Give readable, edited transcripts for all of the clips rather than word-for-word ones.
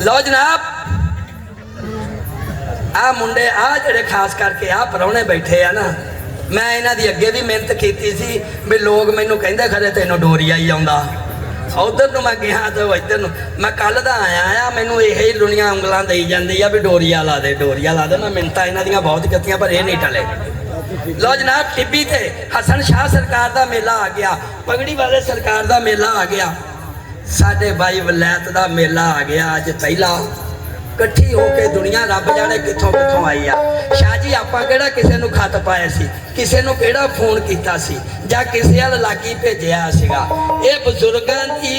लो जनाब आ मुंडे आ जेड़े खास करके आ परौने बैठे आ ना, मैं इन्हां दी अगे भी मेहनत कीती सी भी लोग मैनू कहंदे खरे तैनूं डोरिया ही आउंदा। उधर नूं मैं गया तो इधर नूं मैं कल दा आया आ, मैनू यही दुनिया उंगलां दई जांदी आ भी डोरिया ला दे डोरिया ला दे। मैं मिन्नतां इन्हां दियां बहुत कीतियां पर ये नहीं टले। लो जनाब टिब्बी ते हसन शाह सरकार दा मेला आ गया, पगड़ी वाले सरकार दा मेला आ गया, साडे भाई वलैत दा मेला आ गया। अज पहला इकट्ठी होके दुनिया रब जाने कित्थों कित्थों आई आ। शाह जी आपां किहड़ा किसे नूं खत पाया सी, किसे नूं किहड़ा फोन कीता सी जां किसे अल लागी भेजिया सीगा। ये बजुर्गां दी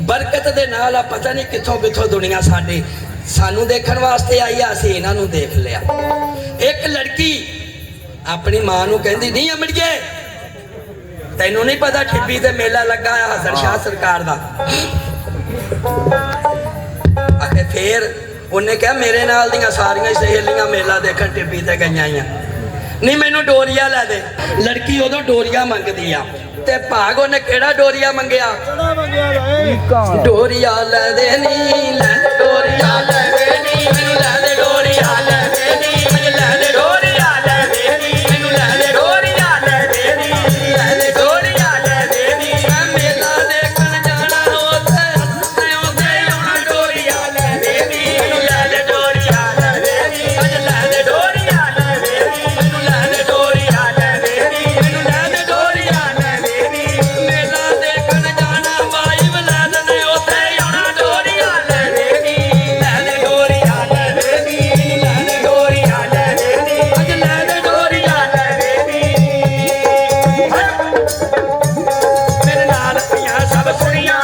बरकत दे नाल आ पता नहीं कित्थों कित्थों दुनिया साडी सानू देखण वास्ते आई आ, असीं इन्हां नूं देख लिया। एक लड़की अपनी मां नूं कहंदी नहीं अमड़िए तैनूं नहीं पता टिब्बी ते मेला लगा है हसन शाह सरकार दा। आखे फिर उन्हें कहा मेरे नाल दियां सारियां सहेलियां मेला देखण टिब्बी ते गईयां ही नहीं, मैनू डोरिया लै दे। लड़की उदों डोरिया मंगदी आ ते भाग उन्हें केड़ा डोरिया मंगया, डोरिया लै दे नी लै दे डोरिया लै दे नी मैनू लै दे डोरिया लै दे नी मैनू लै दे डोरिया लै दे नी मैनू लै दे डोरिया लै दे नी लै दे डोरिया लै दे नी। मैं मेला देखण जाना उत्थे उत्थे आउणा डोरिया लै दे नी मैनू लै दे डोरिया लै दे नी अज लै दे डोरिया लै दे नी मैनू लै दे डोरिया लै दे नी मैनू लै दे डोरिया लै दे नी। मेला देखण जाना भाई वलैत ने उत्थे आउणा डोरिया लै दे नी लै दे डोरिया लै दे नी लै दे डोरिया लै दे नी अज लै दे डोरिया लै दे नी। मेरे नाल दियां सब सुणियां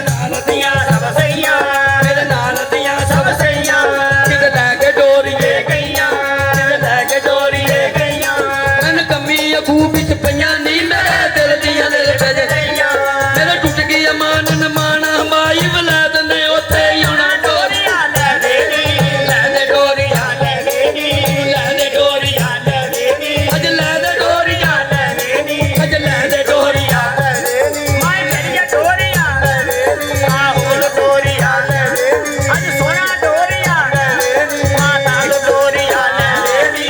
नाल दियां सब सईयां मेरे नाल दियां सब सईयां किते लै के डोरिए गईयां किते लै के डोरिए गईयां। मन कमी अबू बिच पईयां नी मेरे दिल दियां दिल ते गईयां मेरे टुट गई मान न माना माई वलैत ने उत्थे आउणा डोरिया लै दे नी लै दे डोरिया लै दे नी लै दे डोरिया लै दे नी अज लै दे डोरिया लै दे नी अज लै दे डोरिया लै दे नी माई मेरिया डोरिया लै दे नी आ होल डोरिया लै दे नी अज सोना डोरिया लै दे नी माता डोरिया लै दे नी।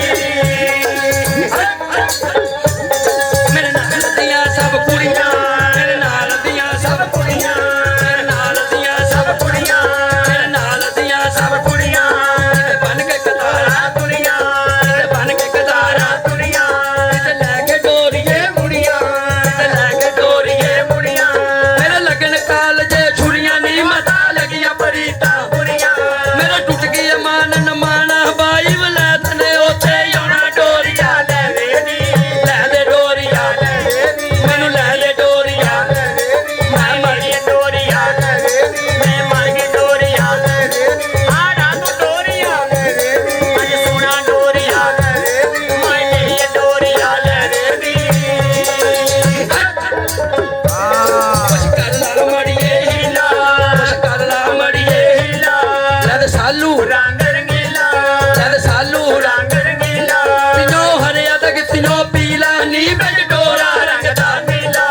मेरे नाल दियां सब कुड़ियां मेरे नाल दियां सब कुड़ियां मेरे नाल दियां सब कुड़ियां मेरे नाल दियां सब कुड़ियां किते बन के कतारा तुरियां किते बन के कतारा तुरियां किते लै के डोरिए मुड़ियां किते लै के डोरिए मुड़ियां। मेरे लगन कालजे छुरियां नी मता लगियां परीता बुरियां मेरे टुट गई मान न माना बाई वलैत ने उत्थे आउणा डोरिया लै दे नी लै दे डोरिया लै दे नी मैनू लै दे डोरिया लै दे नी मैं मर गई डोरिया लै दे नी मैं मर गई डोरिया लै दे नी आ रात डोरिया लै दे नी अज सोना डोरिया लै दे नी मैं मेरी डोरिया लै दे नी। कुछ कर ला मड़िए हीला कुछ कर ला मड़िए हीला लै दे सालू रंग रंगीला लै दे सालू रंग रंगीला तिनो हरिया ते तिनो पीला नी बिच डोरा रंग दा नीला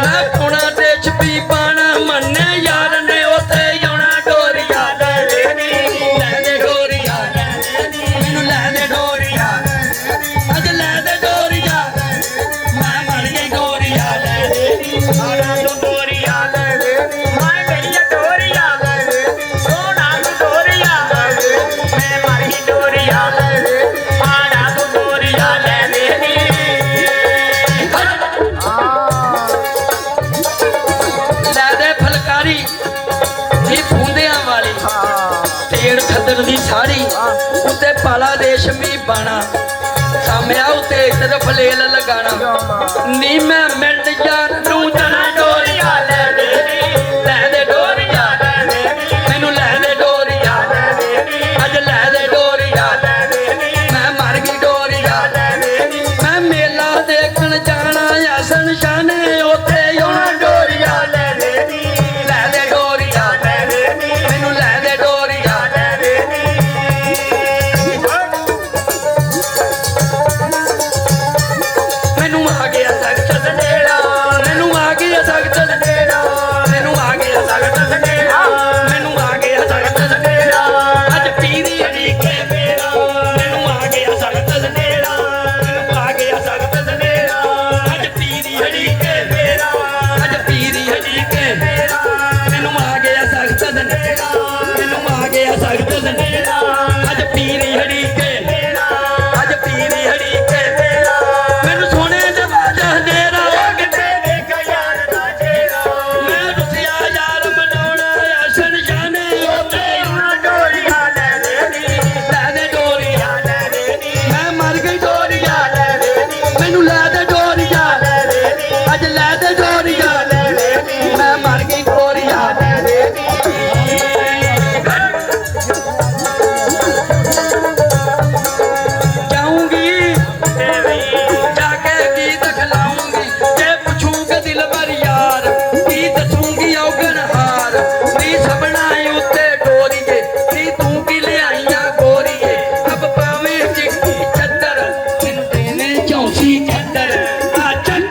मैं पाउणा ते छपी पाना मन्ने यार ने उत्थे आउणा डोरिया लै दे नी लै दे डोरिया लै दे नी मैनू लै दे डोरिया लै दे नी अज लै दे डोरिया लै दे नी मैं मर गई डोरिया लै दे नी आना तू डोरिया लै दे नी मैं मेरी डोरिया लै दे नी सोना तू डोरिया लै दे नी मैं मर गई डोरिया लै दे नी आना तू डोरिया लै दे नी। लै दे फलकारी नी फूंदियां वाली ढेड़ खद्दर दी साड़ी उत्ते पाला रेशमी बाना सामया उत्ते इधर फलेल लगाना नी मैं मिंट यार नूं जना डोरिया लै दे नी लै दे डोरिया लै दे नी मैनू लै दे डोरिया लै दे नी अज लै दे डोरिया लै दे नी मैं मर गई डोरिया लै दे नी मैं मेला देखण जाना हसन शाह ने उत्थे आउणा डोरिया लै दे नी लै दे डोरिया लै दे नी मैनू लै दे डोरिया लै दे नी। मैनू आ गया सख्त नेड़ा मैनू आ गया सख्त नेड़ा ਆ ਗਿਆ ਸਖਤ ਸੰਡੇਰਾ ਅੱਜ ਪੀਰੀ ਹੜੀ ਕੇ ਅੱਜ ਪੀਰੀ ਹੜੀ ਕੇ ਮੈਨੂੰ ਸੋਨੇ ਦੇ ਬਾਜ ਹਨੇਰਾ ਕਿਤੇ ਦੇਖਿਆ ਯਾਰ ਦਾ ਚਿਹਰਾ ਮੈਂ ਰੁਸਿਆ ਯਾਰ ਮਨਾਉਣਾ ਆਸਨ ਜਾਣੇ ਉੱਤੇ ਡੋਰੀਆਂ ਲੈ ਦੇ ਡੋਰੀਆਂ ਲੈ ਦੇ ਮੈਂ ਮਰ ਗਈ ਡੋਰੀਆਂ ਲੈ ਦੇ ਮੈਨੂੰ ਲੈ ਦੇ ਡੋਰੀਆਂ ਅੱਜ ਲੈ ਦੇ ਡੋਰੀਆਂ ਮੈਂ ਮਰ ਗਈ ਡੋਰੀਆਂ ਜਾਊਂਗੀ ਜਾਕੇ ਗੀਤ ਖਲਾਉਂਗੀ ਜੇ ਪੁੱਛੂਗੇ ਦਿਲ ਭਰ ਯਾਰ ਕੀ ਦੱਸੂਗੀ ਔਗਣ ਹਾਰ ਨੀ ਸਭਨਾ ਉੱਤੇ ਡੋਰੀਏ ਨੀ ਤੂੰ ਕੀ ਲਿਆਈਆਂ ਗੋਰੀਏ ਅਬ ਪਾਵੇਂ ਚਿੱਟੀ ਚੱਦਰ ਤੈਨੂੰ ਦੇਣੇ ਚੌਂਸੀ ਚੱਦਰ ਆ ਚੱਲ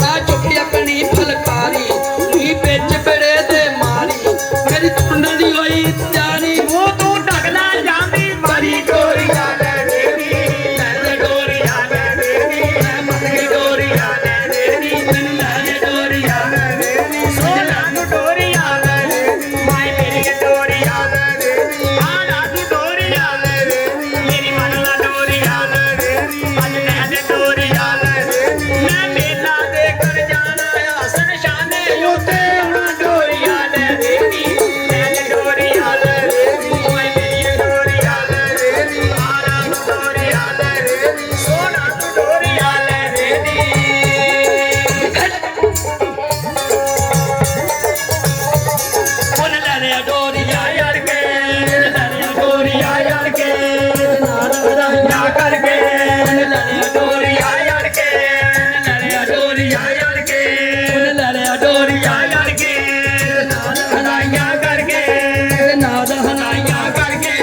ਆ ਚੁੱਕੀ ਆਪਣੀ ਫਲਕਾਰੀ ਨੀ ਵਿੱਚ ਬੜੇ ਦੇ ਮਾਰੀ ਮੇਰੀ ਤੁੰਨ ਦੀ ਹੋਈ ਜਾਨੀ ਉਹ ਤੂੰ ਢਕਣਾ ਜਾਂਦੀ ਮਾਰੀ ਡੋਰੀਆਂ ਲੈ ਦੇ ਡੋਰੀਆਂ ਲੈ ਦੇ ਮੈਂ ਮਰ ਗਈ ਡੋਰੀਆਂ ਲੈ ਦੇ ਮੈਨੂੰ ਲੈ ਦੇ ਡੋਰੀਆਂ ਲੈ ਦੇ ਸੋਨਾ ਨੂੰ ਡੋਰੀਆਂ ਲੈ ਦੇ ਮਾਈ ਮੇਰੀ ਡੋਰੀਆਂ ਲੈ ਦੇ ਆਣਾ ਤੂੰ ਡੋਰੀਆਂ ਲੈ ਦੇ ਮੇਰੀ ਮਨ ਲਾ ਡੋਰੀਆਂ ਲੈ ਦੇ ਅੱਜ ਲੈ ਦੇ ਡੋਰੀਆਂ ਲੈ ਦੇ ਮੈਂ ਮੇਲਾ ਦੇ ਕਰ ਜਾਣਾ ਹਸਨ ਸ਼ਾਨੇ ਉੱਤੇ ਆਉਣਾ ਡੋਰੀਆਂ ਲੈ ਦੇ ਡੋਰੀਆਂ ਲੈ ਦੇ ਮਾਈ ਮੇਰੀ ਡੋਰੀਆਂ ਲੈ ਦੇ ਆਣਾ ਤੂੰ ਡੋਰੀਆਂ ਲੈ ਦੇ ਸੋਨਾ ਤੂੰ ਡੋਰੀਆਂ ਲੈ ਦੇ ਉਹਨੇ ਲੈ ਲਿਆ ਡੋਰੀਆਂ ਯਾਰ ਕੇ ਲੈ ਲਿਆ ਡੋਰੀਆਂ ਯਾਰ ਕੇ ਨਾਲ ਵਧਾਈਆਂ ਕਰਕੇ ਉਹਨੇ ਲੈ ਲਿਆ ਡੋਰੀਆਂ ਯਾਰ ਕੇ ਲੈ ਲਿਆ ਡੋਰੀਆਂ ਯਾਰ ਕੇ ਉਹਨੇ ਲੈ ਲਿਆ ਡੋਰੀਆਂ ਯਾਰ ਕੇ ਨਾਲ ਵਧਾਈਆਂ ਕਰਕੇ ਨਾਲ ਹਨਾਈਆਂ ਕਰਕੇ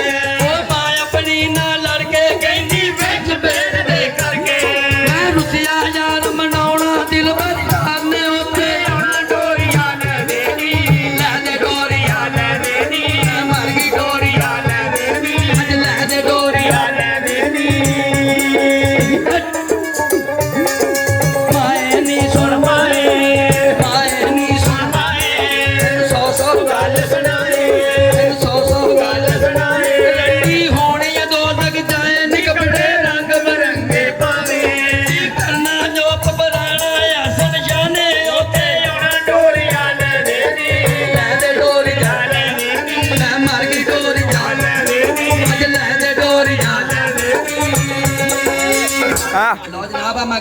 ਉਹ ਮਾਂ ਆਪਣੀ ਨਾਲ ਲੜ ਕੇ ਕਹਿੰਦੀ ਵਿੱਚ ਬੇਰ ਦੇ ਕਰਕੇ ਮੈਂ ਰੁਸਿਆ ਯਾਰ ਮਨਾਉਣਾ ਦਿਲ ਭਰ ਯਾਰ ਨੇ ਉੱਤੇ ਆਉਣਾ ਡੋਰੀਆਂ ਲੈ ਦੇ ਡੋਰੀਆਂ ਲੈ ਦੇ ਮੈਂ ਮਰ ਗਈ ਡੋਰੀਆਂ ਲੈ ਦੇ ਅੱਜ ਲੈ ਦੇ ਡੋਰੀਆਂ ਲੈ ਦੇ ਮਾਏ ਨੀ ਸੁਣ ਮਾਏ ਨੀ ਸੁਣ ਮਾਏ ਸੌ ਗੱਲ ਸੁਣਾਏ ਸੌ ਗੱਲ ਸੁਣਾਏ ਲੜੀ ਹੋਣੀ ਦੋ ਤੱਕ ਜਾਏ ਨਿਕਬੜੇ ਰੰਗ ਬਰੰਗੇ ਪਾਵੇ ਕੀ ਕਰਨਾ ਜੋ ਪਬਰਾਣਾ ਆਸਨ ਜਾਣੇ ਉੱਤੇ ਆਉਣਾ ਡੋਰੀਆਂ ਲੈ ਦੇ ਡੋਰੀਆਂ ਲੈ ਦੇ ਮੈਂ ਮਰ ਗਈ ਡੋਰੀਆਂ ਲੈ ਦੇ ਅੱਜ ਲੈ ਦੇ ਡੋਰੀਆਂ ਲੈ ਦੇ ਲਓ ਜਨਾਬ ਆ ਮੈਂ